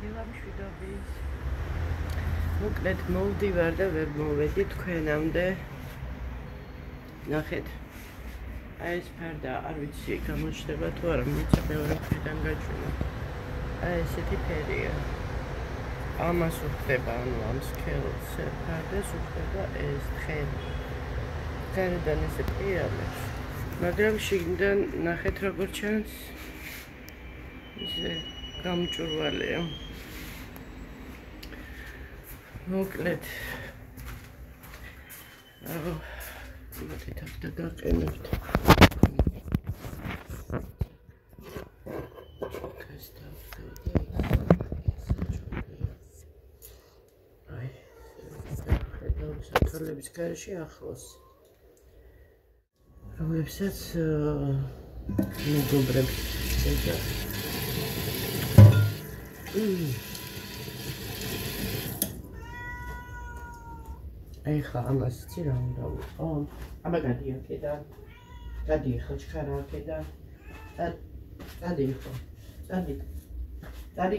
დილამშვიდობის. მოკლედ მოვდივარ და ვერ მოვედი თქვენამდე. ნახეთ. აი ეს ფერდა არ ვიცი გამოჩნდება თუ არა, მიწა მეორე მხრიდან გაჩვენა. აი ესეთი ფერია. ამას უხდება, ანუ ამ სქელს ფერდას უხდება ეს თხელი. გარედან ესე პირამებს. მაგრამ შიგნიდან ნახეთ როგორ ჩანს. ისე გამჭვირვალეა. მოკლედ. მოდით აქ დაგაყენებთ. სათვალების გარეშე ახლოს. რომლებსაც მეგობრებს და ეხლა ამას იცი რა უნდა ვიყო? აბა გადი აქედან. გადი ხო ჩქარა აქედან. გადი ხო. გადი. გადი.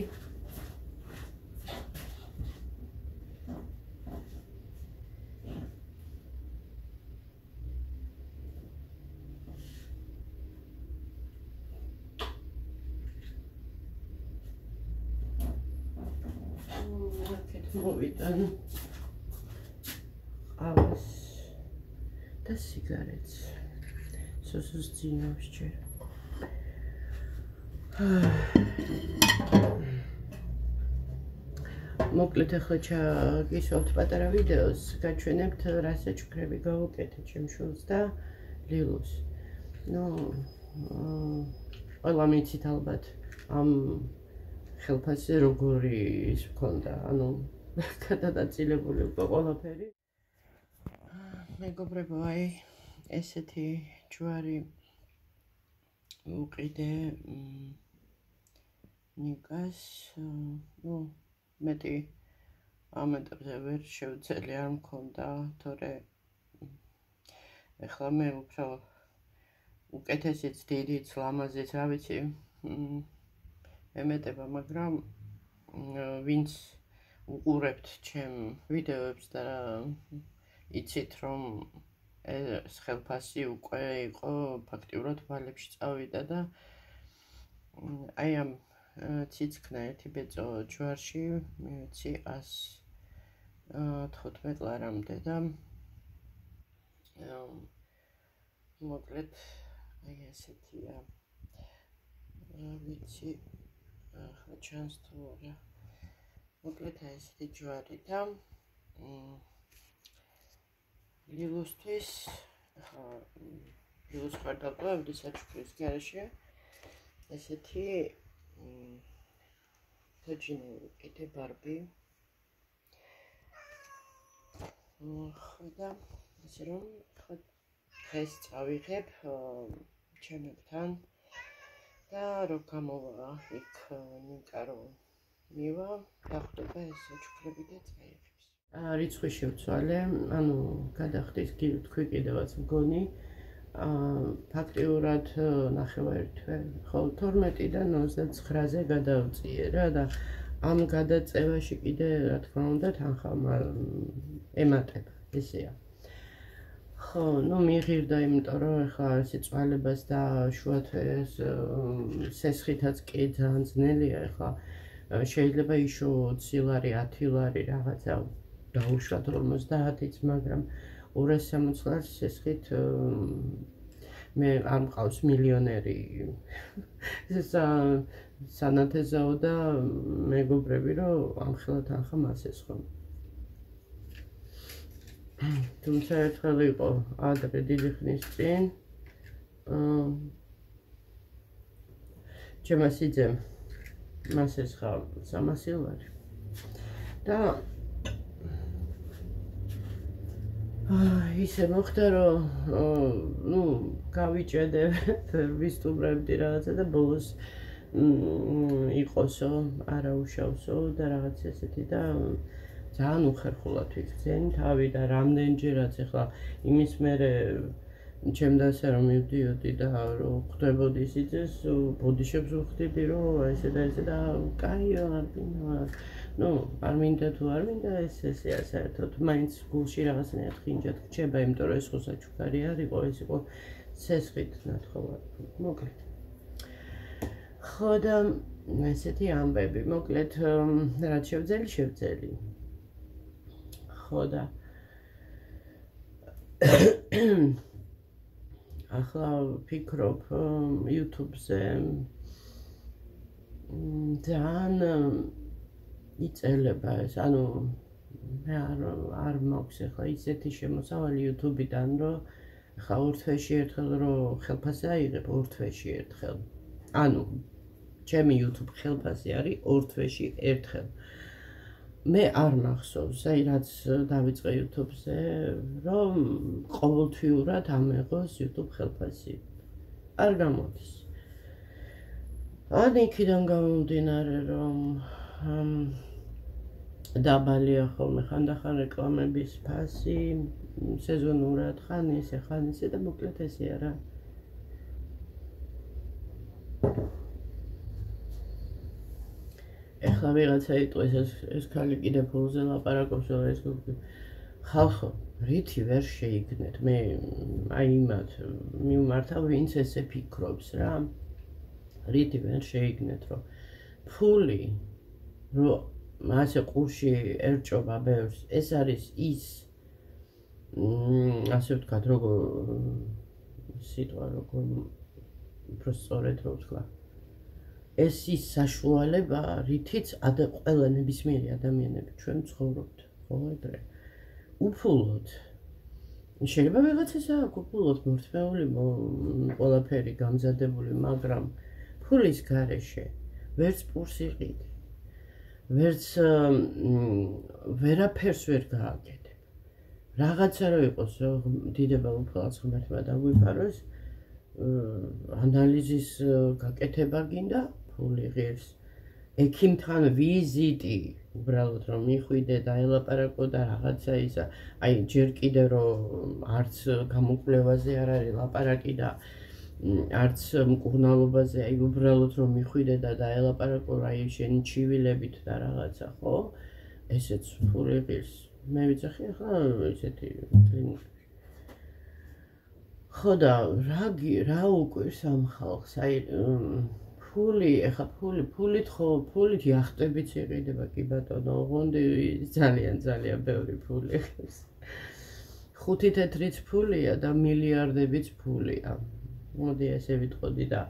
მოვიტან ყავს და სიგარეტს სოსოს ძინავს ჯერ მოკლედ ახლა ჩაგისვამთ პატარა ვიდეოს გაჩვენებთ რა საჩუქრები გავუკეთეთ ჩემ შვილს და ლილუს ყველა მიცით ალბათ ამ ხელფასზე როგორი ის მქონდა ანუ გადადაწილებული უკვე ყველაფერი. მეგობრებო, აი ესეთი ჯვარი უყიდე ნიკას, მეტი ამ ეტაპზე ვერ შევძელი არ მქონდა, თორე ეხლა მე უფრო უკეთესიც, დიდიც, ლამაზიც, რა ვიცი, ემეტება, მაგრამ ვინც უყურებთ ჩემ ვიდეოებს და იცით რომ ეს ხელფასი უკვე იყო ფაქტიურად ვალებში წავიდა და აი ამ ციცქნა ერთი ბეწო ჯვარში მივეცი 115 ლარამდე და მოკლედ აი ესეთია ვიცი ახლა ჩანს თუ არა მოკლედ აი ესეთი ჯვარი და ლილუსთვის ლილუს ხარ დავტოვებდი საჩუქრის გარეშე ესეთი თოჯინური კიდე ბარბი და ესე რომ დღეს წავიღებ ჩემებთან და რო გამოვა იქ ნიკა რო მივა დახვდება ეს საჩუქრები და წაიღებს. რიცხვი შევცვალე, ანუ გადახდის თქვი კიდევაც მგონი. ფაქტიურად ნახევარი თვე, ხო 12-დან 29-ზე გადავწიე რა და ამ გადაწევაში კიდე რა თქმა უნდა თანხა ემატება, ესეა. ხო, მიიღირდა, იმიტომ რომ ეხლა ესე წვალებას და შუათვეს სესხითაც კი ძალიან ძნელია ეხლა შეიძლება იშო 20 ლარი, 10 ლარი რაღაცა დაუშვათ 50-იც, მაგრამ 260 ლარს სესხით მე არ მყავს მილიონერი სანათეზაო და მეგობრები რომ ამხელა თანხა მას ესხომ. თუმცა ერთხელ იყო ადრე დიდი ხნის წინ ჩემმა სიძემ მას ესხა 300 ლარი და ისე მოხდა რომ გავიჭედე ვისტუმრებდი რაღაცა და ბოლოს იყოსო არა უშავსო და რაღაც ესეთი და ძალიან უხერხულად ვიქცენ თავი და რამდენჯერაც ეხლა იმის მერე ჩემდა ასე რომ მივდიოდი და რომ ხვდებოდი სიძეს, ბოდიშებს ვხვდიდი რომ ესე და კაიო არ მინდა. ნუ არ მინდა თუ არ მინდა ესე საერთოდ მაინც გულში რაღაცნაირად ხინჯად გრჩება, იმიტომ რომ ეს ხო საჩუქარი არ იყო, ეს იყო სესხით ნათხოვარი. მოკლედ. ხო და ესეთი ამბები, მოკლედ რაც შევძელი. ხო და ახლა ვფიქრობ YouTube-ზე ძალიან იწერება ეს, ანუ მე არ მაქვს ახლა ისეთი შემოსავალი YouTube-დან, რომ ახლა ორ თვეში ერთხელ რომ ხელფასი აიღებ, ორ თვეში ერთხელ. ანუ ჩემი YouTube ხელფასი არის ორ თვეში ერთხელ. მე არ მახსოვს, აი რაც დავიწყე YouTube-ზე, რომ ყოველთვიურად ამეღოს YouTube ხელფასი. არ გამოდის. ან იქიდან გამომდინარე, რომ დაბალია ხოლმე ხანდახან რეკლამების ფასი, სეზონურად ხან ისე და მოკლედ ესე არა. ეხლა ვიღაცა იტყვის ეს ქალი კიდე ფულზე ლაპარაკობს, რომ ეს ხალხო, რითი ვერ შეიგნეთ, მე აი იმათ მივმართავ, ვინც ესე ფიქრობს რა, რითი ვერ შეიგნეთ, რომ ფული, რომ ასე ყურში ერჭობა ბევრს, ეს არის ის, ასე ვთქვათ, როგორ სიტყვა, როგორ უფრო სწორედ რო ვთქვა. ეს ის საშუალება, რითიც ყველა ნებისმიერი ადამიანები ჩვენ ცხოვრობთ, ხო ეგრე. უფულოდ. შეიძლება ვიღაცას აქვს უფულოდ მორთმეული ყველაფერი გამზადებული, მაგრამ ფულის გარეშე ვერც პურს იყიდი. ვერც ვერაფერს ვერ გააკეთებ. რაღაცა რო იყოს, დიდებალ უფალს ღმერთმა დაგვიფაროს, ანალიზის გაკეთება გინდა, ფული ღირს. ექიმთან ვიზიტი, უბრალოდ რომ მიხვიდე და ელაპარაკო და რაღაცა ისა, აი ჯერ კიდე რომ არც გამოკვლევაზე არ არის ლაპარაკი და არც მკურნალობაზე, აი უბრალოდ რომ მიხვიდე და დაელაპარაკო რა შენი ჩივილებით და რაღაცა, ხო? ესეც ფული ღირს. მე ვიცახი ახლა ესეთი კლინიკაში. ხო და რა უკვირს ამ ხალხს, აი ფული, ეხა ფულით ხო, ფულით იახტებიც იყიდება, კი ბატონო, ოღონდ ძალიან ბევრი ფული ხებს. 5 თეთრიც ფულია და მილიარდებიც ფულია. მოდი ესე ვიტყოდი და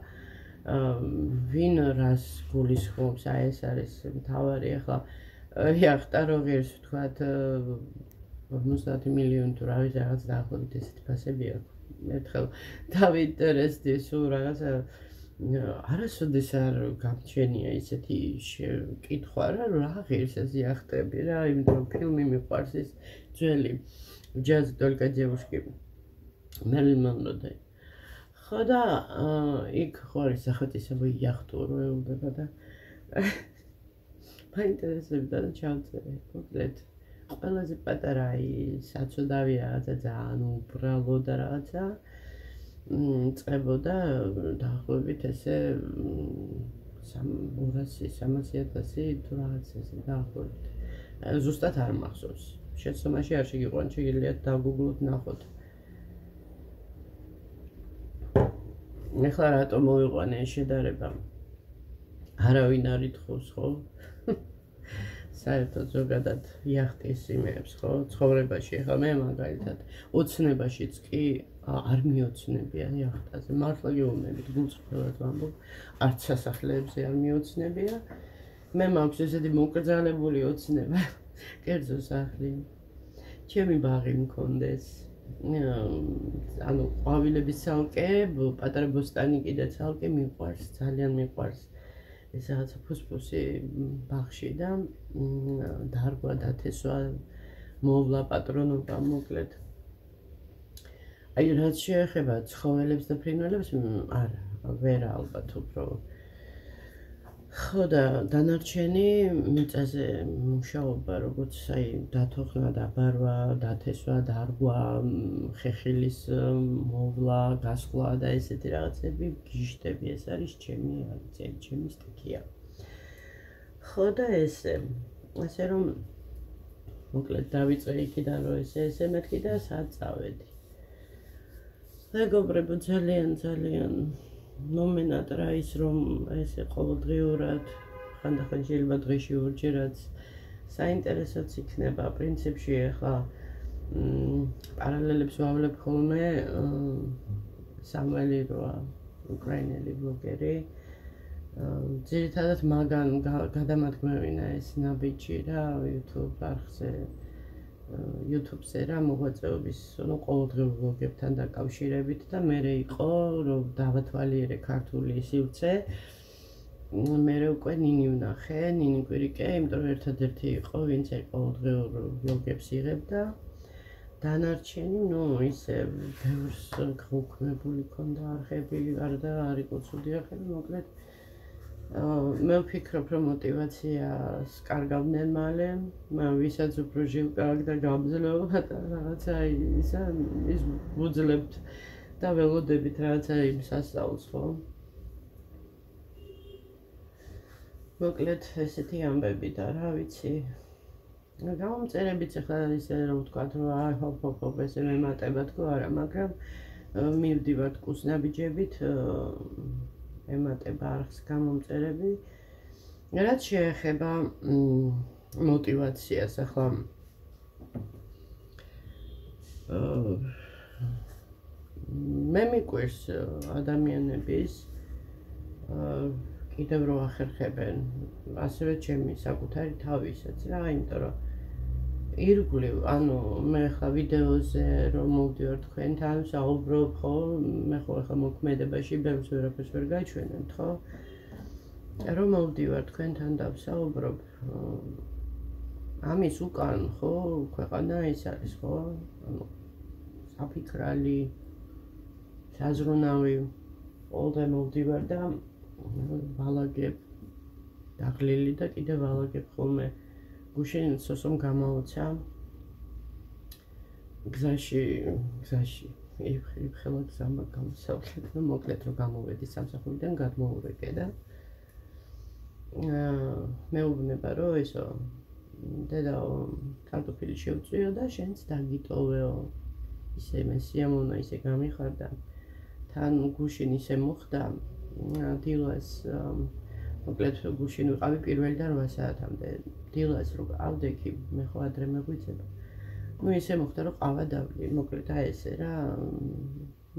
ვინ რას გულისხმობს, აი ეს არის მთავარი, ახლა იახტა რო ღირს ვთქვათ 50 მილიონი თუ რა ვიცი რაღაც დაახლოებით ესეთი ფასები აქვს. ერთხელ დავინტერესდი სულ რაღაცა არასოდეს არ გამჩენია ისეთი კითხვა რა ღირს ეს იახტები რა, იმიტომ რომ ფილმი მიყვარს ეს ძველი ჯაზ დოლკა ჯევუშკი მერილინ მონროი. ხო და იქ ხო არის სახელმწიფო იახტო რო ეუბნება და მაინტერესებდა და ჩავწერე, მოკლედ ყველაზე პატარა საცოდავი რაღაცა ძალიან უბრალო და რაღაცა წებოდა დაახლოებით ესე 200-300,000 თუ რაღაც ესე დაახლოებით. ზუსტად არ მახსოვს. შეცდომაში არ შეგიყვან, შეგიძლიათ დაგუგლოთ ნახოთ. ეხლა რატომ მოვიყვანე ეს შედარება? არავინ არ ითხოვს, ხო? საერთოდ ზოგადად იახტის იმეებს, ხო? ცხოვრებაში, ახლა მე მაგალითად ოცნებაშიც კი არ მიოცნებია იახტაზე. მართლა გეუბნებით, გულწრფელად ვამბობ, არც სასახლეებზე არ მიოცნებია. მე მაქვს ესეთი მოკრძალებული ოცნება, კერძო სახლი. ჩემი ბაღი მქონდეს. ანუ ყვავილების ცალკე, პატარა ბოსტანი კიდე ცალკე მიყვარს, ძალიან მიყვარს. ეს რაღაცა ფუსფუსი ბაღში და დარგვა დათესვა, მოვლა პატრონობა, მოკლედ. აი რაც შეეხება ცხოველებს და ფრინველებს, არა, ვერ ალბათ უფრო. ხო და დანარჩენი მიწაზე მუშაობა, როგორც აი დათოხნა, დაბარვა, დათესვა, დარგვა, ხეხილის მოვლა, გასვლა და ესეთი რაღაცები გიშტები, ეს არის ჩემი სტიქია. ხო და ესე რომ მოკლედ დავიწყე იქიდან რომ ესე მეთქი და სად წავედი. მეგობრებო, ძალიან მომენად რა ის რომ ესე ყოველდღიურად ხანდახან შეიძლება დღეში ორჯერაც საინტერესოც იქნება პრინციპში ახლა პარალელებს ვავლებ ხოლმე სამველი როა უკრაინელი ბლოგერი ძირითადად მაგან გადამადგმევინა ეს ნაბიჯი რა YouTube არხზე YouTube-ზე რა მოღვაწეობის ყოველდღიურ ბლოგებთან დაკავშირებით და მერე იყო რომ დავათვალიერე ქართული სივრცე მერე უკვე ნინი ვნახე, ნინი კვირიკე, იმიტომ რომ ერთადერთი იყო ვინც ყოველდღიურ ბლოგებს იღებდა დანარჩენი, ისე ბევრს გაუქმებული ქონდა არხები, გარდა არ იყო ცუდი არხები, მოკლედ მე ვფიქრობ, რომ მოტივაციას კარგავდნენ მალე, ვისაც უფრო ჟილკა აქვს და გამძლეობა და რაღაცა ის ვუძლებთ და ველოდებით რაღაცა იმ სასწაულს, ხო? მოკლედ ესეთი ამბები და რა ვიცი. გამომწერებიც ახლა ისე რომ ვთქვათ, რომ აი ჰოპ ესე მემატება თქო არა, მაგრამ მივდივართ კუსნაბიჯებით ემატება არხს გამომწერები. რაც შეეხება მოტივაციას, ახლა მე მიყვარს ადამიანების კიდევ რო ახერხებენ, ასევე ჩემი საკუთარი თავისაც რა, იმიტომ რომ ირგვლივ, ანუ მე ახლა ვიდეოზე რომ მოვდივარ თქვენთან, საუბრობ, ხო, მე ხო ახლა მოქმედებაში ბევრს ვერაფერს ვერ გაჩვენებთ, ხო? რომ მოვდივარ თქვენთან და ვსაუბრობ, ამის უკან, ხო, ქვეყანა ის არის, ხო? ანუ საფიქრალი, საზრუნავი, ყველგან მოვდივარ და ვალაგებ დაღლილი და კიდე ვალაგებ ხოლმე გუშინ სოსომ გამაოცა გზაში იფხელა გზა გამოსავლეთ და მოკლედ რომ გამოვედი სამსახურიდან გადმოურეკე და მეუბნება რომ ესო დედა კარტოფილი შევწვიო და შენც დაგიტოვეო ისე მე სიამოვნა ისე გამიხარდა თან გუშინ ისე მოხდა დილას მოკლედ გუშინ ვიყავი პირველიდან 8 საათამდე დილას რო ავდექი მე ხო ადრე მეგვიწებ ისე მოხდა რომ ყავა დავლი მოკლედ აი ესე რა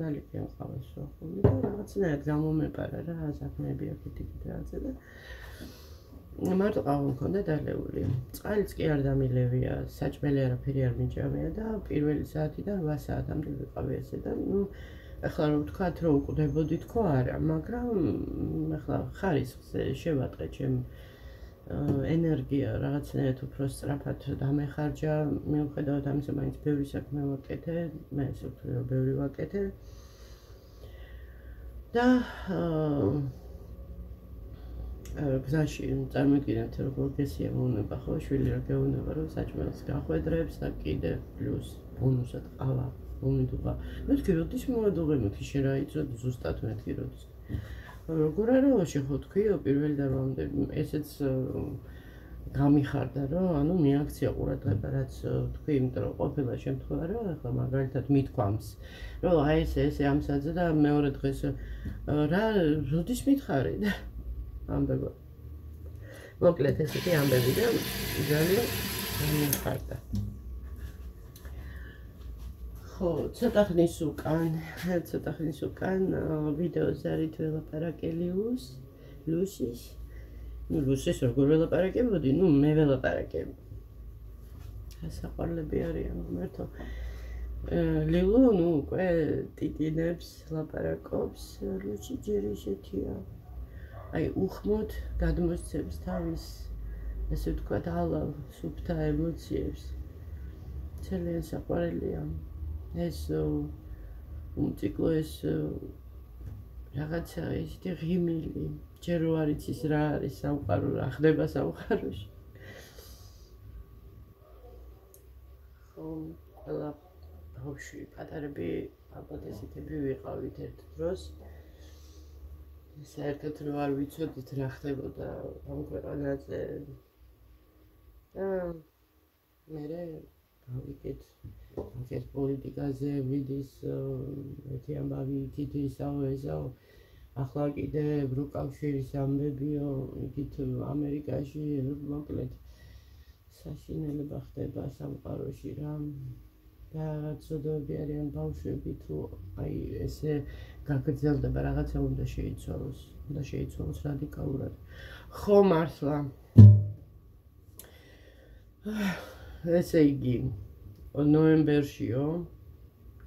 ნალიკი ყავას ხო და რაღაცნაირად გამომეპარა რა საქმეები აქეთ-იქით რაღაცა და მარტო ყავა მქონდა დალეული წყალიც კი არ დამილევია საჭმელი არაფერი არ მიჭამია და პირველი საათიდან 8 საათამდე ვიყავი ესე და ახლა რომ ვთქვათ რომ უყდებოდი თქო არა მაგრამ ახლა ხარისხზე შევატყე ჩემ ენერგია რაღაცნაირად უფრო სწრაფად დამეხარჯა მიუხედავად ამისა მაინც ბევრი საქმე ვაკეთე მე ესე ვთვლი რომ ბევრი ვაკეთე და გზაში წარმოგიდგენთ როგორ გესიამოვნება ხო შვილი რა გეუბნება რომ საჭმელს გახვედრებს და კიდე პლუს ბონუსად ყავა მომიდუღა მეთქი როდის მოვადუღებოდი შენ რა იცოდ ზუსტად მეთქი როდის როგორ არა შეხო თქვიო პირველიდან რომამდე ესეც გამიხარდა რომ ანუ მიაქცია ყურადღება რაც თქვი იმიტომ რომ ყოფილა შემთხვევა რომ ახლა მაგალითად მithქვამს რომ აი ესე ამ საათზე და მეორე დღეს რა როდის მითხარი და ამბება მოკლედ ესეთი ამბები და ძალიან გამიხარდა ხო, ცოტა ხნის უკან ვიდეოს არის ველაპარაკელი ლუსის ლუსის როგორ ველაპარაკებოდი? მე ველაპარაკები ასაყარლები არიან ღმერთო ლილუ უკვე ტიტინებს ლაპარაკობს ლუსი ჯერ ისეთია აი უხმოდ გადმოსცემს თავის ესე ვთქვათ ალავ სუფთა ემოციებს ძალიან საყვარელია ეს უმციკლო ეს რაღაცა ისეთი ღიმილი ჯერ არ იცის რა არის სამყარო, რა ხდება სამყაროში. ხო, ყველა ბავშვი, პატარები, ალბათ ესეთები ვიყავით ერთ დროს. საერთოდ რო არ ვიცოდით რა ხდებოდა ამ ქვეყანაზე. და მერე გავიგეთ აქეთ პოლიტიკაზე ვიდის ერთი ამბავი იქით ისაო ახლა კიდე ევროკავშირის ამბებიო იქით ამერიკაში მოკლედ საშინელება ხდება სამყაროში რა და ცოდვები არიან ბავშვები თუ აი ესე გაგრძელდება რაღაცა უნდა შეიცვალოს რადიკალურად ხო მართლა ესე იგი ნოემბერშიო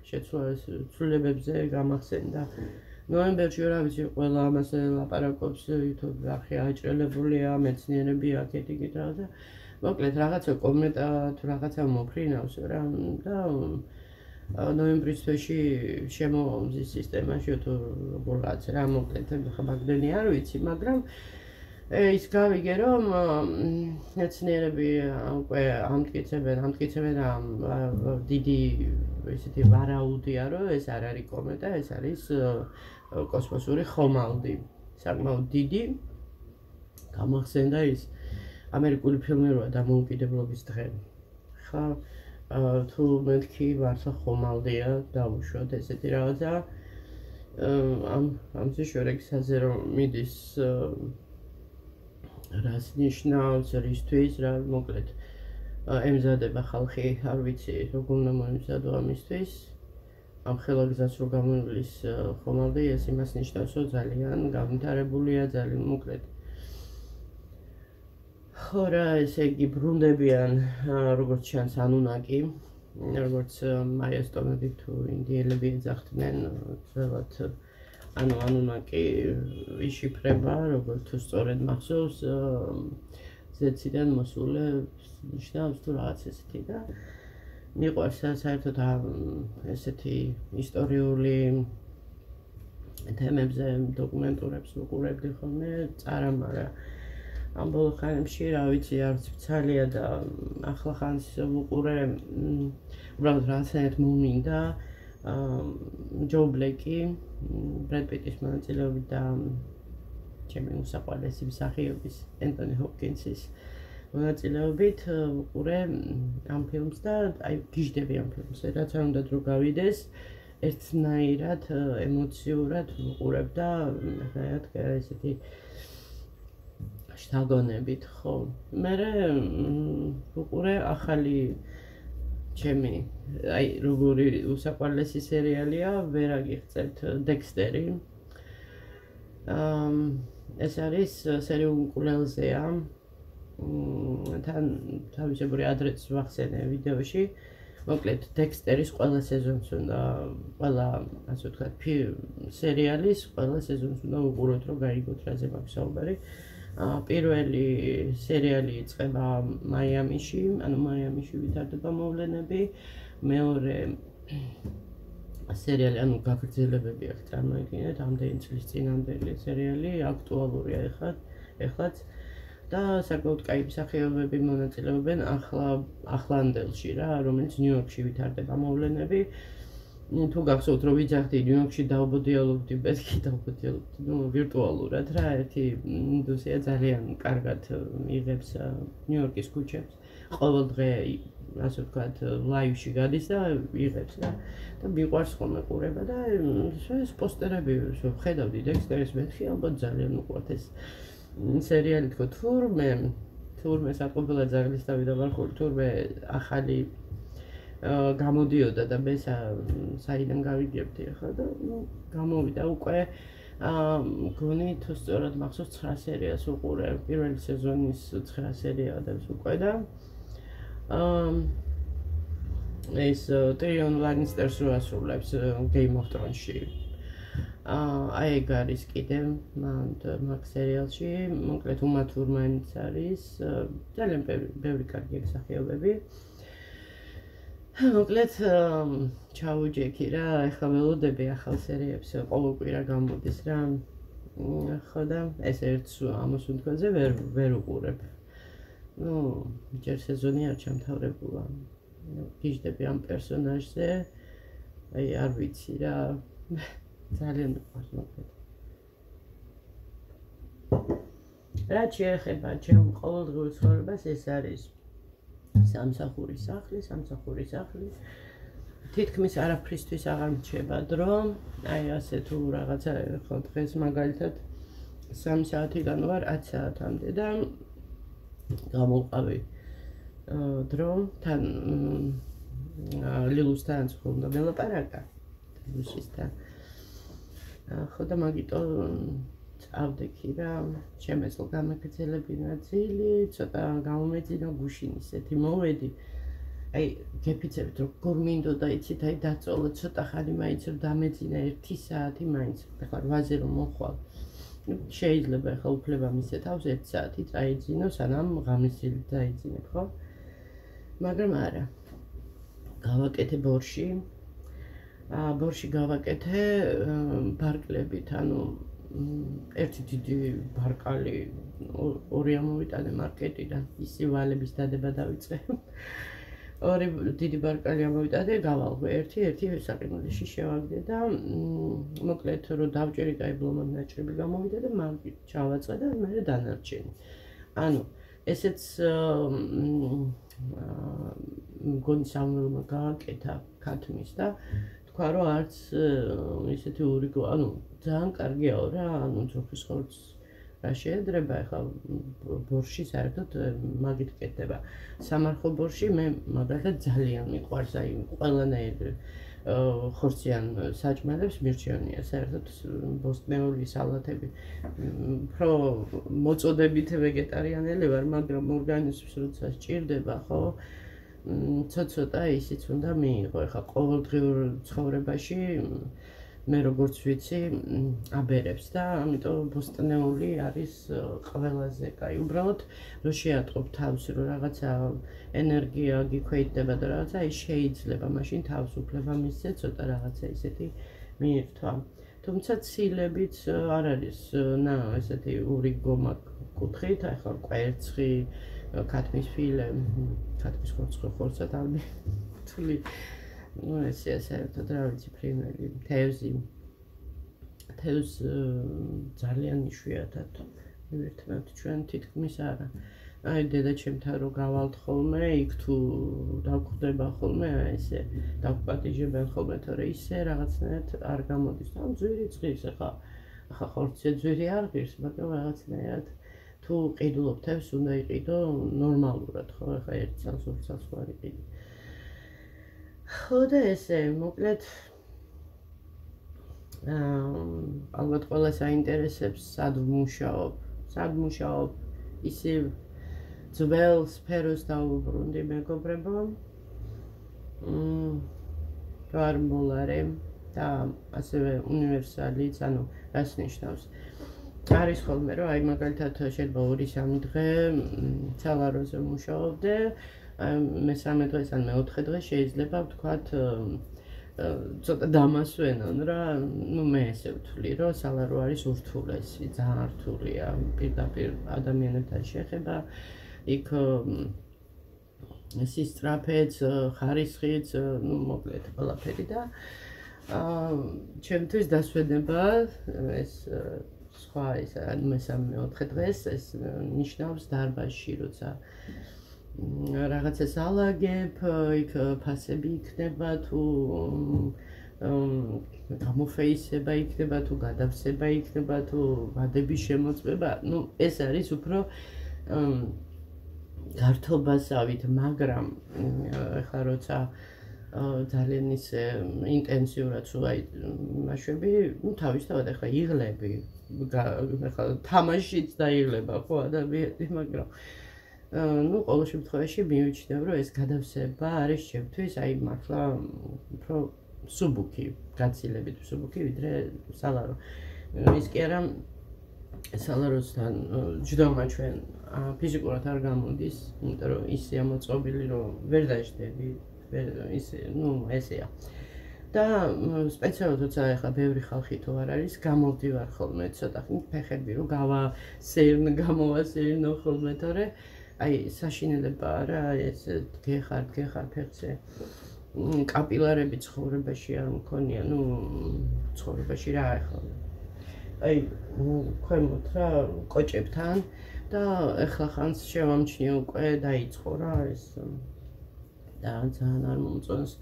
შეცვლილებებზე გამახსენდა ნოემბერში რა ვიცი ყველა ამაზე ლაპარაკობს YouTube არხი აჭრელებულია მეცნიერები აქეთ იქით რაღაცა მოკლედ რაღაცა კომენტა თუ რაღაცა მოფრინავს რა და ნოემბრის თვეში შემოვამზის სისტემაში თუ როგორღაც რა მოკლედ ხმაგდენი არ ვიცი მაგრამ ის გავიგე რომ მეცნიერები უკვე ამტკიცებენ დიდი ესეთი ვარაუდია რომ ეს არ არის კომეტა ეს არის კოსმოსური ხომალდი საკმაოდ დიდი გამახსენდა ის ამერიკული ფილმი როა დამოუკიდებლობის დღე ხა თუ მეთქი მართლა ხომალდია დავუშვათ ესეთი რაღაცა ამ შორექსაზე რომ მიდის რას ნიშნავს რისთვის რა მოკლედ ემზადება ხალხი არ ვიცი როგორ უნდა მოემზადო ამისთვის ამ ხელაგზას რო გამოივლის ხომალდი ეს იმას ნიშნავს რომ ძალიან განვითარებულია ძალიან მოკლედ ხო რა ესე იგი ბრუნდებიან როგორც ჩანს ანუნაკი როგორც მაიასტონები თუ ინდიელები ეძახდნენ ძველად ანუ ანუნაკი იშიფრება როგორც თუ სწორედ მახსოვს ზეციდან მოსულებს ნიშნავს თუ რაღაც ესეთი და მიყვარს საერთოდ ესეთი ისტორიული თემებზე დოკუმენტურებს ვუყურებდი ხოლმე მაგრამ ამ ბოლო ხანებში რა ვიცი არც ცალია და ახლა ხანს ვუყურე უბრალოდ რაღაცნაირად მომინდა ჯო ბლეკი ბრედ პიტის მონაწილეობით და ჩემი უსაყვარლესი მსახიობის ენტონი ჰოპკინსის მონაწილეობით ვუყურე ამ ფილმს და აი გიждები ამ ფილმს რაც არ უნდა დრო გავიდეს ერთნაირად ემოციურად ვუყურებ და ერთნაირად ესეთი შთაგონებით ხო მერე ვუყურე ახალი ჩემი აი როგორი უსაყვარლესი სერიალია ვერ აგიღწევთ დექსტერი ეს არის სერიულ მკვლელზეა თან თავისებური ადრეც ვახსენე ვიდეოში მოკლედ დექსტერის ყველა სეზონს უნდა ყველა ასე ვთქვათ სერიალის ყველა სეზონს უნდა უყუროთ რომ გაიგოთ რაზე მაქვს საუბარი პირველი სერიალი იწყება მაიამიში, ანუ მაიამიში ვითარდება მოვლენები, მეორე სერიალი, ანუ გაგრძელებები აქ წარმოიდგინეთ, ამდენი წლის წინანდელი სერიალი, აქტუალურია ეხლაც და საკმაოდ კაი მსახიობები მონაწილეობენ ახლანდელში რა, რომელიც ნიუ-იორკში ვითარდება მოვლენები. თუ გახსოვთ რომ ვიძახდი ნიუ-იორკში დავბოდიალობდი, ბეთქი დავბოდიალობდი, ვირტუალურად რა, ერთი ინდუსტრია ძალიან კარგად იღებს ნიუ-იორკის ქუჩებს. ყოველ დღე, ასე ვთქვათ, ლაივში გადის და იღებს რა. და მიყვარს ხოლმე ყურება და ეს პოსტერები ვხედავდი დექსტერის მეთქი, ალბათ ძალიან უყვართ ეს სერიალი თქო თურმე საკმაოდ ძაღლისთავი დავარხული, თურმე ახალი გამოდიოდა და მე საიდან გავიგებდი ახლა და გამოვიდა უკვე მგონი თუ სწორად მახსოვს 9 სერიას უყურე პირველი სეზონის 9 სერია და უკვე და ეს ტირიონ ლანისტერს რო ასრულებს Game of Thrones-ში აი ეგ არის კიდე მაგ სერიალში მოკლედ უმა თურმანიც არის ძალიან ბევრი კარგი მსახიობები მოკლედ ჩავუჯექი რა ეხლა ველოდები ახალ სერიებს ყოველკვირა გამოდის რა ხო და ეს ერთ ამოსუნთქვაზე ვერ უყურებ. ჯერ სეზონი არ ჩამთავრებულა. გიждები ამ პერსონაჟზე. აი არ ვიცი რა. ძალიან მიყვარს მოკლედ. რაც შეეხება ჩემ ყოველდღიურ ცხოვრებას, ეს არის სამსახურის სახლი. თითქმის არაფრისთვის აღარ მრჩება დრო. აი ასე თუ რაღაცა ხო დღეს მაგალითად 3 საათიდან ვარ 10 საათამდე და გამოვყავი დრო თან ლილუსთან უნდა ველაპარაკა ლილუსისთან. ხო და მაგიტო წავდექი რა, შემეძლო გამეგრძელებინა ძილი, ცოტა გამომეძინა გუშინ ისეთი მოვედი. აი გეფიცებით როგორ მინდოდა იცით აი დაწოლო ცოტა ხანი მაინც რომ დამეძინა 1 საათი მაინც ახლა 8-ზე რომ მოხვალ. შეიძლება ახლა უფლება მისცე თავს 1 საათი წაიძინო სანამ ღამისილი დაიძინებ ხო? მაგრამ არა. გავაკეთე ბორში. ბორში გავაკეთე ბარკლებით, ანუ ერთი დიდი ბარკალი 2 ამოვიტანე მარკეტიდან, ისი ვალების დადება დავიწყე. 2 დიდი ბარკალი ამოვიტანე, გავალღვე ერთი საყინულში შევაგდე და მოკლედ რომ დავჭერით აი ბლომად ნაჭრები გამოვიდა და მაგ ჩავაწყე და მე დანარჩენი. ანუ ესეც მგონი სამველმა გააკეთა ქათმის და თქვა რომ არც ისეთი ურიგო, ანუ ძალიან კარგიაო რა, ანუ ძროხის ხორცს რა შეედრება ახლა ბორში საერთოდ მაგით კეთდება. სამარხო ბორში მე მაგალითად ძალიან მიყვარს, აი ყველანაირ ხორციან საჭმელებს მირჩევნია საერთოდ ბოსტნეული სალათები. უფრო მოწოდებით ვეგეტარიანელი ვარ, მაგრამ ორგანიზმს როცა სჭირდება, ხო? ცოტა ისიც უნდა მიიღო. ახლა ყოველდღიურ ცხოვრებაში მე როგორც ვიცი, აბერებს და ამიტომ ბოსტნეული არის ყველაზე კაი. უბრალოდ რო შეატყობ თავს, რომ რაღაცა ენერგია გიქვეითდება და რაღაცა ის შეიძლება მაშინ თავს უფლება მისცე ცოტა რაღაცა ისეთი მიირთვა. თუმცა ცილებიც არ არის ესეთი ურიგო კუთხით, ახლა კვერცხი, ქათმის ფილე, ქათმის ხორცად ალბი თვლი. ესე საერთოდ რა ვიცი ფრინველი, თევზი ძალიან იშვიათად მივერთმევთ ჩვენ თითქმის არა. აი დედაჩემთან რო გავალთ ხოლმე, იქ თუ დავხვდება ხოლმე, ესე დავპატიჟებენ ხოლმე, თორე ისე რაღაცნაირად არ გამოდის. ან ძვირი წღის, ახლა ხორცზე ძვირი არ ღირს, მაგრამ რაღაცნაირად თუ ყიდულობ თევზს უნდა იყიდო ნორმალურად, ხო, ახლა 1 წელს 2 წელს ვარ იყიდი. ხო და ესე, მოკლედ ალბათ ყველას აინტერესებს სად ვმუშაობ, ისევ ძველ სფეროს დავუბრუნდი მეგობრებო. ვარ მოლარე და ასევე უნივერსალიც, ანუ რას ნიშნავს? არის ხოლმე რომ აი მაგალითად შეიძლება 2-3 დღე სალაროზე ვმუშაობდე, მე-3 დღეს ან მე-4 დღეს შეიძლება ვთქვათ ცოტა დამასვენონ რა, მე ესე ვთვლი, რომ სალარო არის ურთულესი, ძალიან რთულია პირდაპირ ადამიანებთან შეხება, იქ სისწრაფეც, ხარისხიც, მოკლედ ყველაფერი და ჩემთვის დასვენება ეს სხვა ის მე-3-4 დღეს ეს ნიშნავს დარბაზში, როცა რაღაცას ალაგებ, იქ ფასები იქნება თუ გამოფეისება იქნება თუ გადავსება იქნება თუ ვადების შემოწმება, ეს არის უფრო გართობასავით, მაგრამ ახლა როცა ძალიან ისე ინტენსიურად სულ აი მაშვები, თავისთავად ახლა იღლები, ახლა თამაშიც დაიღლება ხო ადამიანი, მაგრამ ყოველ შემთხვევაში მივიჩნევ, რომ ეს გადავსება არის ჩემთვის აი მართლა უფრო სუბუქი, გაცილებით სუბუქი, ვიდრე სალარო. ის კი არა სალაროსთან ჯდომა ჩვენ ფიზიკურად არ გამოდის, იმიტომ რომ ისე ამოწყობილი, რომ ვერ დაждები, ისე, ესეა. და სპეციალურად როცა ახლა ბევრი ხალხი თუ არ არის, გამოვდივარ ხოლმე ცოტა ხნით ფეხები რომ გამოვასეირნო ხოლმე, თორე აი საშინელებაა რა, ეს გეხარ ფეხზე. კაპილარები ცხოვრებაში არ მქონია, ცხოვრებაში რა ახლა. აი, ქვემოთ რა, კოჭებთან და ახლა ხანს შევამჩნიე უკვე დაიწყო რა ეს და ძალიან არ მომწონს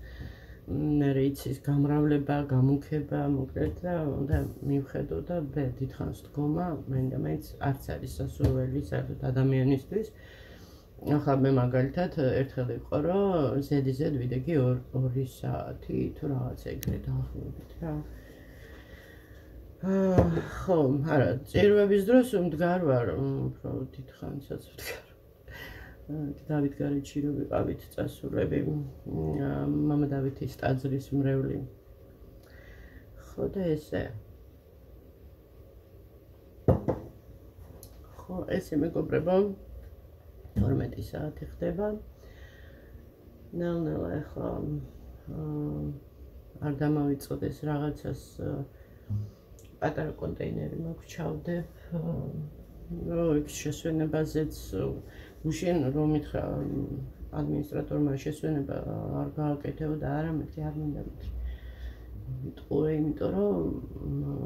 მერე იცის გამრავლება, გამუქება, მოკლედ და უნდა მივხედო და დიდხანს დგომა, მაინც არც არის სასურველი საერთოდ ადამიანისთვის. ახლა მე მაგალითად ერთხელ იყო რომ ზედიზედ ვიდეგი 2 საათი თუ რაღაც ეგრე დაახლოებით რა. ხო, არა, წირვების დროს მდგარ ვარ, უბრალოდ დიდხანსაც ვდგარ. დავით გარეჩი რო ვიყავით წასულები, მამა დავითის ტაძრის მრევლი. ხო და ესე. ხო, ესე მეგობრებო 12 საათი ხდება. ნელ-ნელა ახლა არ დამავიწყდეს რაღაცას პატარა კონტეინერი მაქვს ჩავდებ. იქ შესვენებაზეც უშენ რომ მითხრა ადმინისტრატორმა შესვენება არ გააკეთებო და არა მეთქი არ მინდა მეთქი. იმიტომ რომ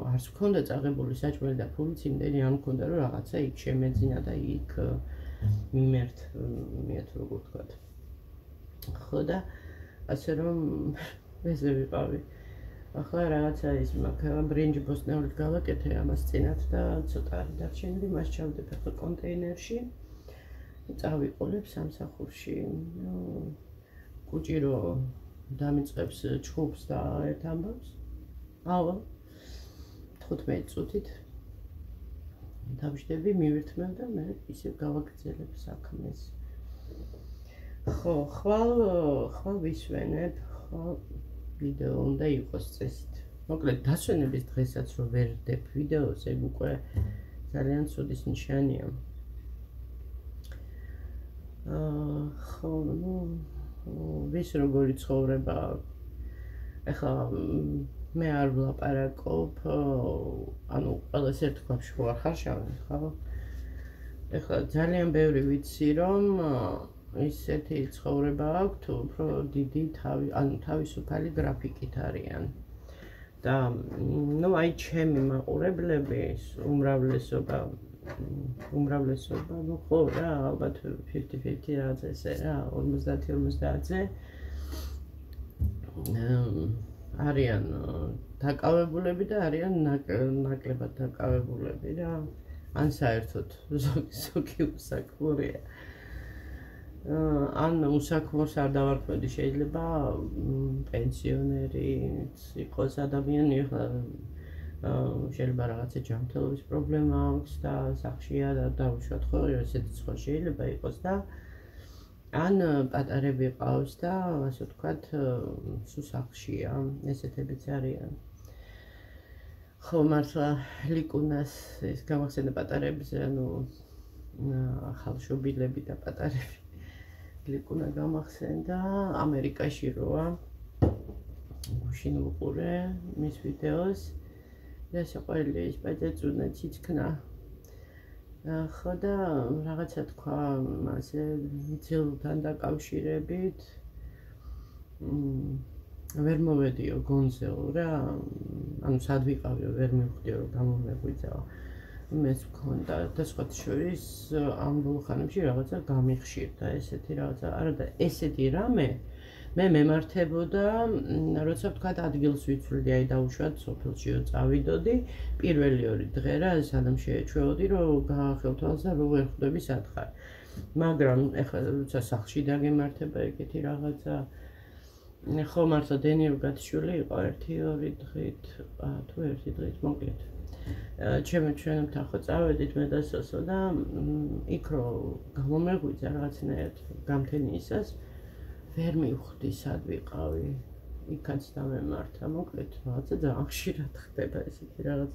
არც მქონდა წაღებული საჭმელი და ფულიც იმდენი არ მქონდა რომ რაღაცა იქ შემეძინა და იქ მიმერთ მიათ როგორ ვთქვათ. ხო და ასე რომ ესე ვიყავი. ახლა რაღაცა ის მაქვს ბრინჯი ბოსტნეულით გავაკეთე ამას წინათ და ცოტა არის დარჩენილი, მას ჩავდებ ახლა კონტეინერში. წავიყოლებ სამსახურში. კუჭი რო დამიწყებს ჩხუბს და ერთ ამბავს. 15 წუთით დავშდები, მივირთმევ და მე ისევ გავაგრძელებ საქმეს. ხო, ხვალ ვისვენებ, ხო ვიდეო უნდა იყოს წესით. მოკლედ დასვენების დღესაც რო ვერ ვდებ ვიდეოს, ეგ უკვე ძალიან ცუდის ნიშანია. ხო, ვის როგორი ცხოვრება. ახლა მე არ ვლაპარაკობ, ანუ ყველას ერთ ქვაბში ხო არ ხარშავენ, ხო? ახლა ძალიან ბევრი ვიცი რომ ისეთი ცხოვრება აქვთ, უფრო დიდი თავისუფალი გრაფიკით არიან. და აი ჩემი მაყურებლები უმრავლესობა, ხო რა, ალბათ 50-50 რაღაც ესე რა, 50-50-ზე არიან დაკავებულები და არიან ნაკლებად დაკავებულები რა. ან საერთოდ ზოგი უსაქმურია. ან უსაქმურს არ დავარქმევდი, შეიძლება პენსიონერიც იყოს ადამიანი, შეიძლება რაღაცა ჯანმრთელობის პრობლემა აქვს და სახლშია და დაუშვათ ხო, ესეთი სხვა შეიძლება იყოს და ან პატარები ყავს და ასე ვთქვათ, სულ სახლშია, ესეთებიც არიან. ხო, მართლა ლიკუნას ეს გამახსენდა პატარებზე, ანუ ახალშობილები და პატარები. ლიკუნა გამახსენდა ამერიკაში როა. გუშინ ვუყურე მის ვიდეოს და საყვარელი ის პაჭაწუნა ციცქნა. ხო და რაღაცა თქვა მასე ძილთან დაკავშირებით. ვერ მოვედიო გონზეო რა, ანუ სად ვიყავიო, ვერ მივხვდიო რომ გამომეგვიძაო. მეც მქონდა და სხვათა შორის ამ ბოლო ხანებში რაღაცა გამიხშირდა ესეთი რაღაცა, არა და ესეთი რამე მე მემართებოდა, როცა ვთქვათ ადგილს ვიცვლი, აი დაუშვათ სოფელშიო წავიდოდი, პირველი 2 დღე რა, სანამ შეეჩვეოდი, რომ გაახელთვალს და რო ვერ ხვდები სათხარ. მაგრამ ეხლა როცა სახლში დაგემართება ეგეთი რაღაცა, ხო მართლა დენიო გათიშული იყო 1-2 დღით, თუ 1 დღით მოკლედ. ჩვენებთან ხო წავედით მე და სოსო და იქ რო გამომეღვიძა რაღაცნაირად გამთენიისას ვერ მივხვდი სად ვიყავი. იქაც დამემართა, მოკლედ რაღაცა ძალიან ხშირად ხდება ესეთი რაღაც.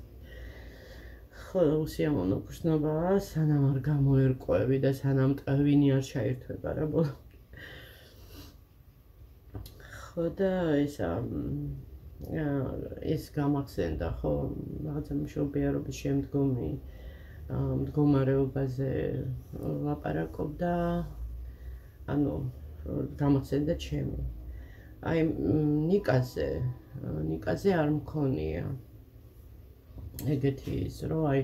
ხო, უსიამოვნო გრძნობაა, სანამ არ გამოერკვევი და სანამ ტვინი არ ჩაერთვება რა ბოლო. ხო და ისა ის გამახსენდა ხო რაღაცა მშობიარობის შემდგომი მდგომარეობაზე ლაპარაკობდა ანუ გამახსენდა ჩემი აი ნიკაზე არ მქონია ეგეთი ის რომ აი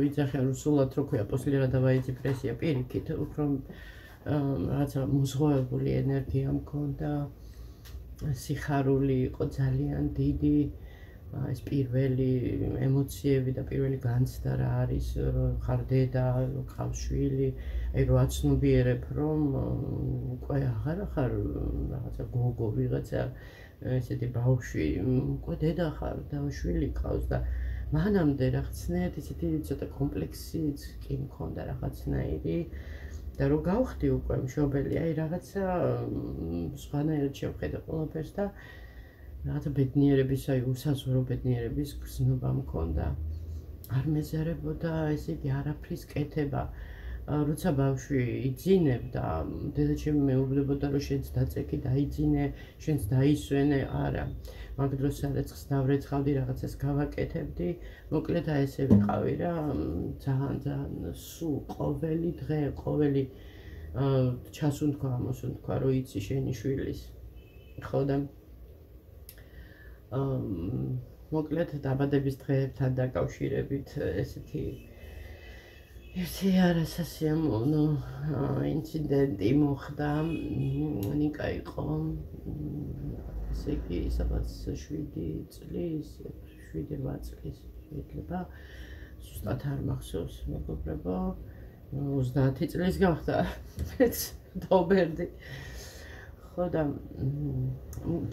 ვიძახე რუსულად რო ქვია после родовая депрессия პირიქით უფრო რაღაცა მოზღვავებული ენერგია მქონდა სიხარული იყო ძალიან დიდი ეს პირველი ემოციები და პირველი განცდა რა არის ხარ დედა ყავს შვილი აი რო აცნობიერებ რომ უკვე აღარ ხარ რაღაცა გოგო ვიღაცა ესეთი ბავშვი უკვე დედა ხარ და შვილი ყავს და მანამდე რაღაცნაირად ისეთი ცოტა კომპლექსიც კი მქონდა რაღაცნაირი და რო გავხდი უკვე მშობელი აი რაღაცა სხვანაირად შევხედე ყველაფერს და რაღაცა ბედნიერების აი უსაზღვრო ბედნიერების გზნობა მქონდა არ მეზარებოდა ესე იგი არაფრის კეთება როცა ბავშვი იძინებდა დედაჩემი მეუბნებოდა რომ შენც დაწექი დაიძინე შენც დაისვენე არა მაგ დროს სადაც დავრეცხავდი რაღაცას გავაკეთებდი მოკლედ აი ესე ვიყავი რა ძალიან სულ ყოველი დღე ყოველი ჩასუნთქვა ამოსუნთქვა რომ იცი შენი შვილის ხო და მოკლედ დაბადების დღეებთან დაკავშირებით ესეთი ერთი არასასიამოვნო ინციდენტი მოხდა ნიკა იყო ესე იგი სადაც 7 წლის 7-8 წლის შეიძლება ზუსტად არ მახსოვს მეგობრებო 30 წლის გახდა მეც დაობერდი ხო და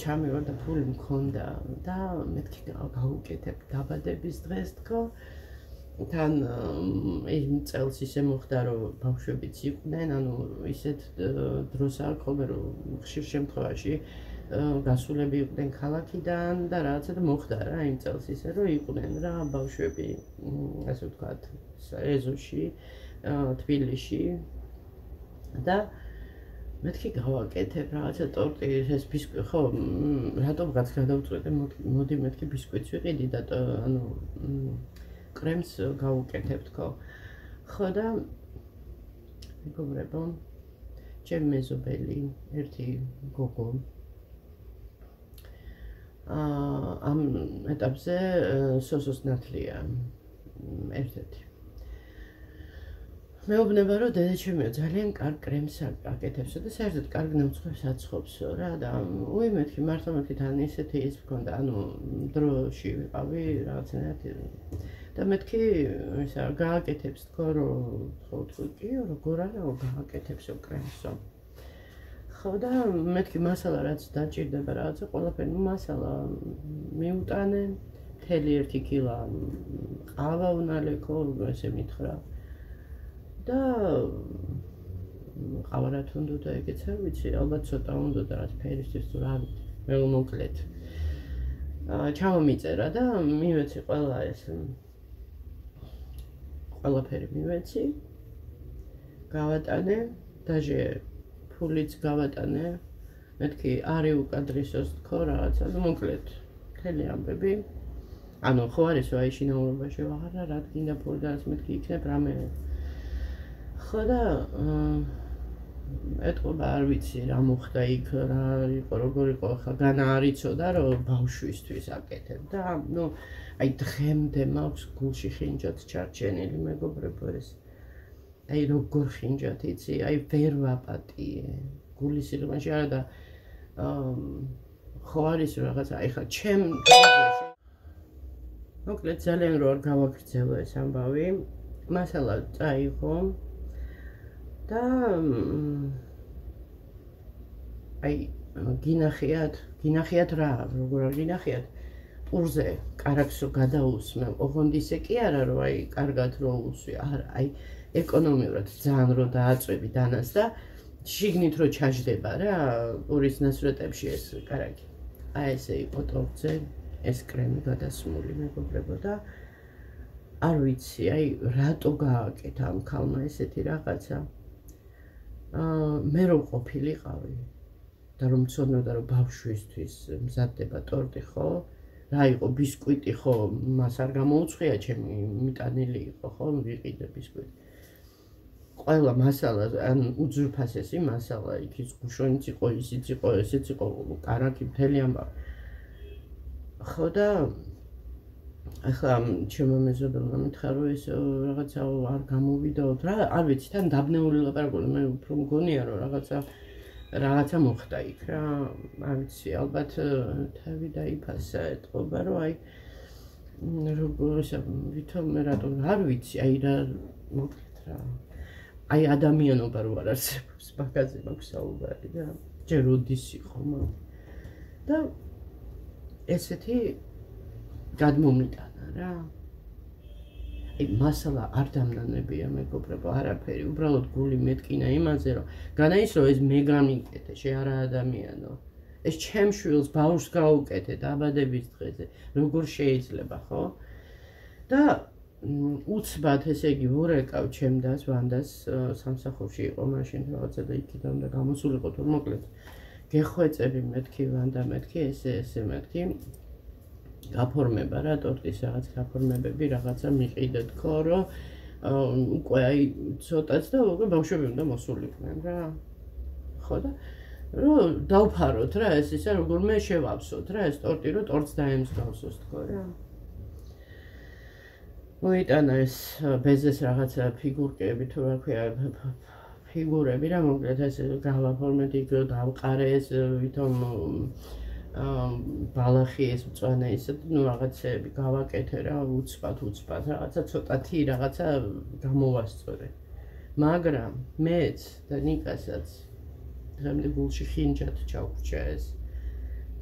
ჩამივარდა ფული მქონდა და მეთქი გავუკეთებ დაბადების დღეს თქო თან იმ წელს ისე მოხდა რომ ბავშვებიც იყვნენ ანუ ისეთ დროს არ ხოლმე რომ ხშირ შემთხვევაში გასულები იყვნენ ქალაქიდან და რაღაცა და მოხდა რა იმ წელს ისე რომ იყვნენ რა ბავშვები ასე ვთქვათ ეზოში თბილისში და მეთქი გავაკეთებ რაღაცა ტორტი ეს ბისკვიტი ხო რატომღაც გადავწყვეტე მოდი მეთქი ბისკვიტს ვიყიდი და ანუ კრემს გავუკეთებ თქო ხო და მეგობრებო ჩემი მეზობელი ერთი გოგო ამ ეტაპზე სოსოს ნათლია ერთ-ერთი მეუბნება რომ დედაჩემიო ძალიან კარგ კრემს აკეთებსო და საერთოდ კარგ ნამცხვერს აცხობსო რა და უი მეთქი მართლა მეთქი თან ისეთი ის მქონდა ანუ დროში ვიყავი რაღაცნაირად და მეთქი ისა გააკეთებს თქო რომ ხო კი როგორ არა გააკეთებსო კრემსო ხო და მეთქი მასალა რაც დაჭირდება რაღაცა ყველაფერი მასალა მიუტანე მთელი 1 კილა ყავა უნალექო ესე მითხრა და ყავა რა თუნდოდა ეგეც არ ვიცი ალბათ ცოტა უნდოდა რაც ფერისთვის თუ რა მე მოკლედ ჩამომიწერა და მივეცი ყველა ეს ყველაფერი მივეცი გავატანე დაჟე ფულიც გავატანე მეთქი არი უკადრისოს თქო რაღაცა და მოკლედ მთელი ამბები ანუ ხო არის რომ აი შინაურობაში ვაღარა რა გინდა ფული და ასე მეთქი იქნებ რამე ხო და ეთქობა არ ვიცი რა მოხდა იქ რა იყო როგორ იყო ხა განა არ იცოდა რომ ბავშვისთვის აკეთებ და ნუ აი დღემდე მაქვს გულში ხინჯად ჩარჩენილი მეგობრებო ეს აი როგორ ხინჯად იცი აი ვერ ვაპატიე გულის სიღრმეში არა და ხო არის რაღაცა აი ხა ჩემ მოკლედ ძალიან რო არ გავაგრძელო ეს ამბავი მასალა წაიღო და აი გინახიათ რა როგორ არ გინახიათ პურზე კარაქსო გადაუსმე ოღონდ ისე კი არა რომ აი კარგად რო უსვი არა აი ეკონომიურად ძალიან რო დააწვევი დანას და შიგნით რო ჩაждდება რა პურის ნასვრეტებში ეს კარაგი აი ესე იყო ტორტზე ეს კრემი გადასმული მეგობრებო და არ ვიცი აი რატო გააკეთა ამ ქალმა ესეთი რაღაცა მე რო ყოფილიყავი და რომ მცოდნოდა რომ ბავშვისთვის მზადდება ტორტი ხო? რა იყო ბისკვიტი ხო? მას არ გამოუცხია ჩემი მიტანილი იყო ხო? ვიყიდე ბისკვიტი. ყველა მასალა ან უძვირფასესი მასალა იქ ის გუშონიც იყო, ისიც იყო, ესეც იყო, კარგი მთელი ამბავი. ხო და ახლა ჩემო მეზობელმა მითხრა რომ ეს რაღაცა არ გამოვიდაოთ რა, არ ვიცი თან დაბნეული ლაპარაკობდი, მე უფრო მგონია რომ რაღაცა მოხდა იქ რა, არ ვიცი, ალბათ თავი დაიფასა ეთყობა რომ აი როგორ ვითომ მე რატომ არ ვიცი, აი რა მოკლედ რა. აი ადამიანობა რო არ არსებობს, მაგაზე მაქვს საუბარი რა. ჯერ როდის იყო და ესეთი გადმომიტანა რა. აი მასალა არ დამნანებია მეგობრებო, არაფერი, უბრალოდ გული მეტკინა იმაზე რომ განაისრო ეს მე გამიკეთე, შე არა ადამიანო. ეს ჩემ შვილს ბავშვს გაუკეთე დაბადების დღეზე, როგორ შეიძლება ხო? და უცბად ესე იგი ვურეკავ ჩემ დას, ვანდას სამსახურში იყო მაშინ რაღაცა და იქიდან უნდა გამოსულიყო თუ მოკლედ გეხვეწები მეთქი ვანდა მეთქი ესე მეთქი გაფორმება რა ტორტის რაღაც გაფორმებები რაღაცა მიყიდე თქო რომ უკვე აი ცოტაც და უკვე ბავშვები უნდა მოსულიყვნენ რა ხო და რომ დავფაროთ რა ეს ისა როგორ მე შევავსოთ რა ეს ტორტი რომ ტორტს დაემსგავსოს თქო რა მოიტანა ეს ბეზეს რაღაცა ფიგურკები თუ რა ქვია ფიგურები რა მოკლედ ეს გავაფორმეთ იქ დავყარე ეს ვითომ ბალახი ეს მწვანე ისე ნუ რაღაცები გავაკეთე რა უცბად რაღაცა ცოტათი რაღაცა გამოვასწორე მაგრამ მეც და ნიკასაც დღემდე გულში ხინჯად ჩავხრჩა ეს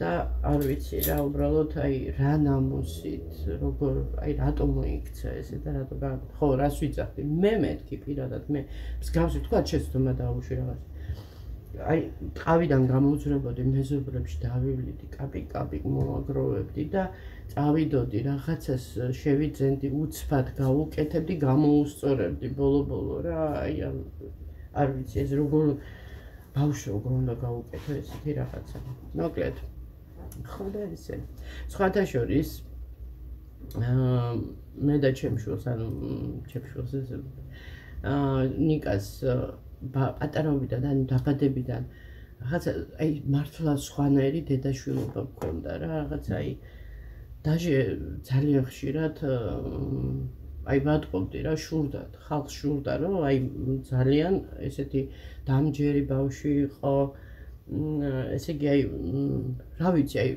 და არ ვიცი რა უბრალოდ აი რა ნამუსით როგორ აი რატომ მოიქცა ესე და რატო ხო რას ვიძახდი მე მეთქი პირადად მე მსგავსი თქვა შეცდომა დაუშვი რაღაც აი ტყავიდან გამოვძვრებოდი მეზობლებში დავივლიდი კაპი მოაგროვებდი და წავიდოდი რაღაცას შევიძენდი უცბად გავუკეთებდი გამოუსწორებდი ბოლო რა აი არ ვიცი ეს როგორ ბავშვი როგორ უნდა გავუკეთო ესეთი რაღაცა მოკლედ ხო და ესე სხვათა შორის მე და ჩემშვილს ანუ ჩემშვილს ეს ნიკას პატარაობიდან ანუ დაბადებიდან რაღაცა აი მართლა სხვანაირი დედაშვილობა მქონდა რა რაღაცა აი დაჟე ძალიან ხშირად აი ვატყობდი რა შურდათ ხალხს შურდა რომ აი ძალიან ესეთი დამჯერი ბავშვი იყო ესე იგი აი რა ვიცი აი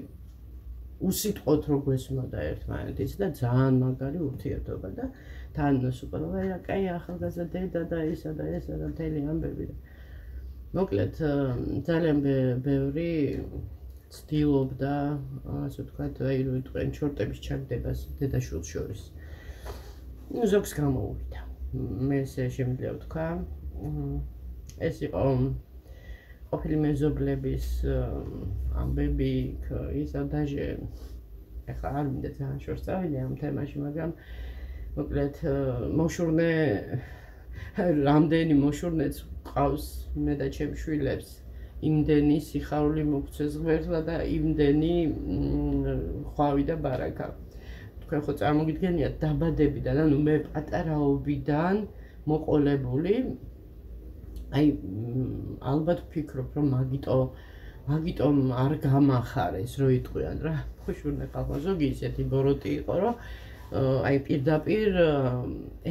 უსიტყვოდ რო გვესმოდა ერთმანეთის და ძალიან მაგარი ურთიერთობა და თან სუპეროვა რა კაი ახალგაზრდა დედა და ისა და მთელი ამბები და მოკლედ ძალიან ბევრი ცდილობდა ასე ვთქვათ აი რო იტყვიან ჩორტების ჩაგდებას დედაშვილს შორის ну ზოგს გამოუვიდა მე ესე შემიძლია ვთქვა ეს იყო ყოფილი მეზობლების ამბები ისა დაჟე ეხლა არ მინდა ძალიან შორს წავიდე ამ თემაში მაგრამ მოკლედ მოშურნე რამდენი მოშურნეც ყავს მე და ჩემ შვილებს იმდენი სიხარული მოგცეს ღმერთმა და იმდენი ხვავი და ბარაკა თქვენ ხო წარმოგიდგენიათ დაბადებიდან ანუ მე პატარაობიდან მოყოლებული აი ალბათ ვფიქრობ რომ მაგიტომ არ გამახარეს რო იტყვიან რა მოშურნე ხალხმა ზოგი ისეთი ბოროტი იყო რომ აი პირდაპირ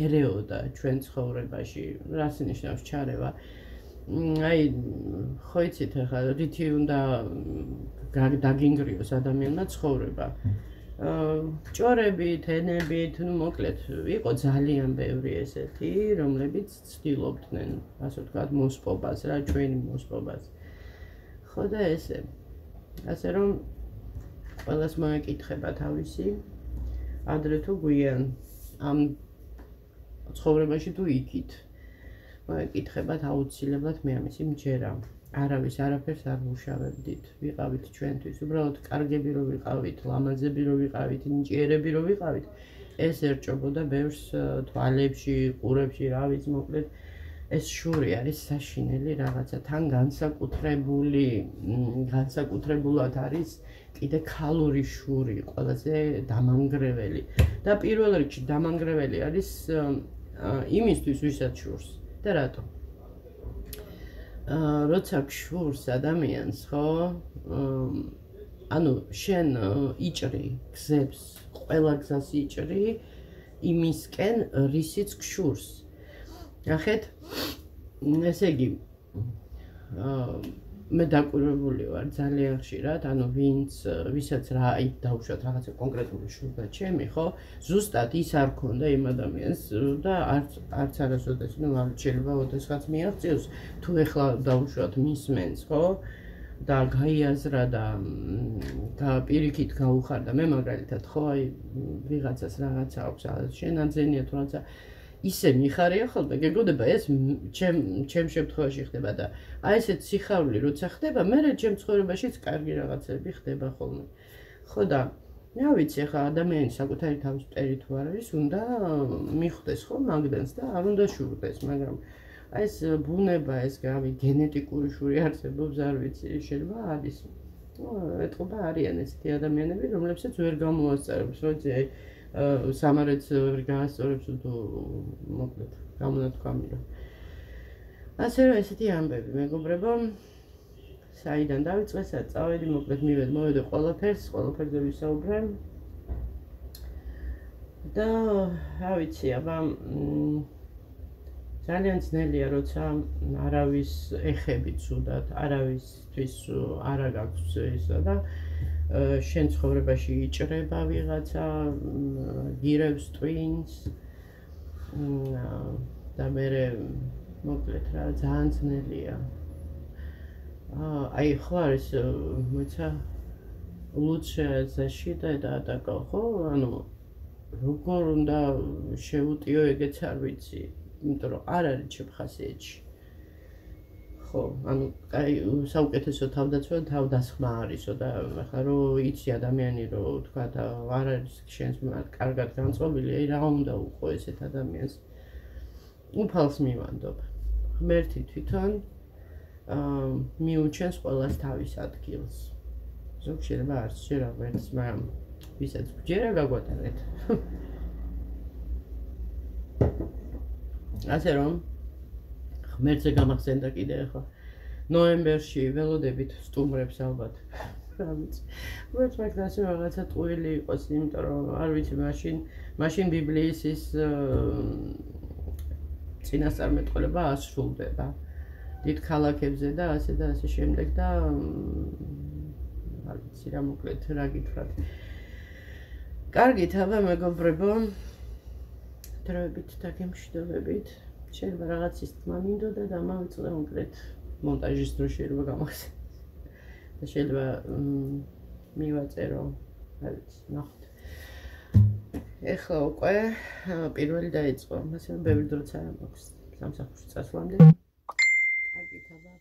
ერეოდა ჩვენ ცხოვრებაში რას ნიშნავს ჩარევა აი ხო იცით ახლა რითი უნდა დაგინგრიოს ადამიანმა ცხოვრება ჭორებით, ენებით, ну მოკლედ იყო ძალიან ბევრი ესეთი, რომლებიც ცდილობდნენ, ასე ვთქვათ, მოსპობას რა, ჩვენი მოსპობას. ხო და ესე. ასე რომ ყველას მოეკითხება თავისი ადრე თუ გვიან ამ ცხოვრებაში თუ იქით. მოეკითხებათ აუცილებლად მე ამისი მჯერა. არავის არაფერს არ მუშავებდით, ვიყავით ჩვენთვის, უბრალოდ კარგები რო ვიყავით, ლამაზები რო ვიყავით, ნიჭიერები რო ვიყავით, ეს ერჭობოდა ბევრს თვალებში, ყურებში, რა ვიცი, მოკლედ ეს შური არის საშინელი რაღაცა, თან განსაკუთრებულად არის კიდე ქალური შური, ყველაზე დამანგრეველი. და პირველ რიგში დამანგრეველი არის იმისთვის, ვისაც შურს. და რატომ? როცა გშურს ადამიანს, ხო? ანუ შენ იჭრი გზებს, ყველა გზას იჭრი იმისკენ, რისიც გშურს. ნახეთ, ესე იგი, მე დაკვირვებული ვარ ძალიან ხშირად, ანუ ვისაც რა დავუშვათ რაღაცა კონკრეტული შურდა ჩემი, ხო? ზუსტად ის არ ქონდა იმ ადამიანს და არც არასოდეს, შეიძლება ოდესღაც მიაღწიოს, თუ ეხლა დავუშვათ მისმენს, ხო? და გაიაზრა და პირიქით გაუხარდა. მე მაგალითად, ხო, აი ვიღაცას რაღაცა აქვს, შენაძენია თუ რაღაცა ისე მიხარია ხოლმე, გეგოდება ეს ჩემ შემთხვევაში ხდება და აი ესეთ სიხარული როცა ხდება, მე ჩემ ცხოვრებაშიც კარგი რაღაცები ხდება ხოლმე. ხო და რა ვიცი, ახლა ადამიანი საკუთარი თავის მტერი თუ არ არის, უნდა მიხვდეს ხო მაგდანს და არ უნდა შურდეს, მაგრამ აი ეს ბუნება, ეს გენეტიკური შური არსებობს, არ ვიცი, შეიძლება არის. ეტყობა არიან ესეთი ადამიანები, რომლებსაც ვერ გამოასწორებს, როცა აი სამარეთს ვერ გაასწორებს თუ მოკლედ გამონათქვამი რომ. ასე რომ ესეთი ამბები, მეგობრებო, საიდან დავიწყე, სად წავედი, მოკლედ მოვედი ყველაფერზე ვისაუბრე. და რა ვიცი, აბა ძალიან ძნელია, როცა არავის ეხები ცუდად, არავისთვის არა გაქვს ისა და შენ ცხოვრებაში იჭრება ვიღაცა, გირევს ტვინს და მე მოკლედ რა ძალიან ძნელია. აი ხო არის, მოიცა ლუჩე защита და атака, ხო? ანუ როგორ უნდა შევუტიო ეგეც არ ვიცი. იმიტომ რომ არ არის ჩემ ხასიათში. ხო, ანუ აი საუკეთესო თავდაცვა თავდასხმა არისო და ახლა რომ იცი ადამიანი რომ თქვა და არ არის შენს კარგად განწყობილი, აი რა უნდა უყო ესეთ ადამიანს. უფალს მივანდობ. ღმერთი თვითონ მიუჩენს ყველას თავის ადგილს. ზოგ შეიძლება არ შეერა ვერც, მაგრამ ვისაც გჯერა გაგვატარეთ. ასე რომ ღმერთზე გამახსენდა კიდე ახლა ნოემბერში ველოდებით სტუმრებს ალბათ. რა ვიცი. ვერც მაგას რაღაცა ტყუილი იყოს, იმიტომ რომ არ ვიცი მაშინ ბიბლიის ის წინასწარმეტყველება ასრულდება. დიდ ქალაქებზე და ასე შემდეგ და არ ვიცი რა მოკლედ რა გითხრათ. კარგით, აბა მეგობრებო, დროებით და გემშვიდობებით. შეიძლება რაღაც ის თმა მინდოდა და მოვიწყდა კონკრეტ მონტაჟის დროს შეიძლება გამახსენდეს. და შეიძლება მივაწერო, რა ვიცი, ნახოთ. ეხლა უკვე პირველი დაიწყო, მასე ბევრი დროც არ მაქვს სამსახურში წასვლამდე. კარგით, აბა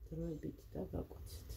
დროებით და გაკვეთით.